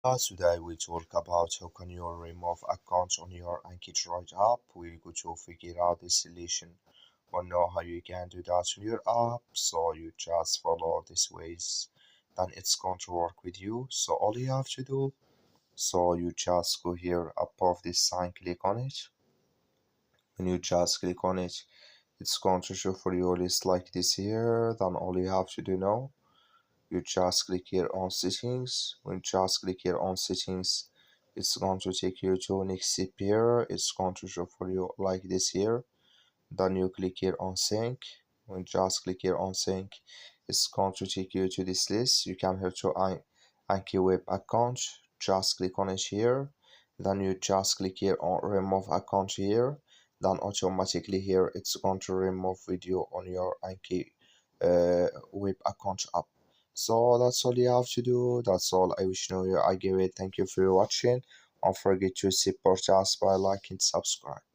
Today we talk about how can you remove accounts on your AnkiDroid app. We're going to figure out the solution or know how you can do that on your app. So you just follow these ways, then it's going to work with you. So all you have to do, so you just go here above this sign, click on it. When you just click on it, it's going to show for you a list like this here. Then all you have to do now, you just click here on settings. When you just click here on settings, it's going to take you to next step here. It's going to show for you like this here. Then you click here on sync. When you just click here on sync, it's going to take you to this list. You can head to Anki web account. Just click on it here. Then you just click here on remove account here. Then automatically here it's going to remove video on your Anki web account app. So that's all you have to do. That's all I wish you. I give it. Thank you for watching. Don't forget to support us by liking, subscribe.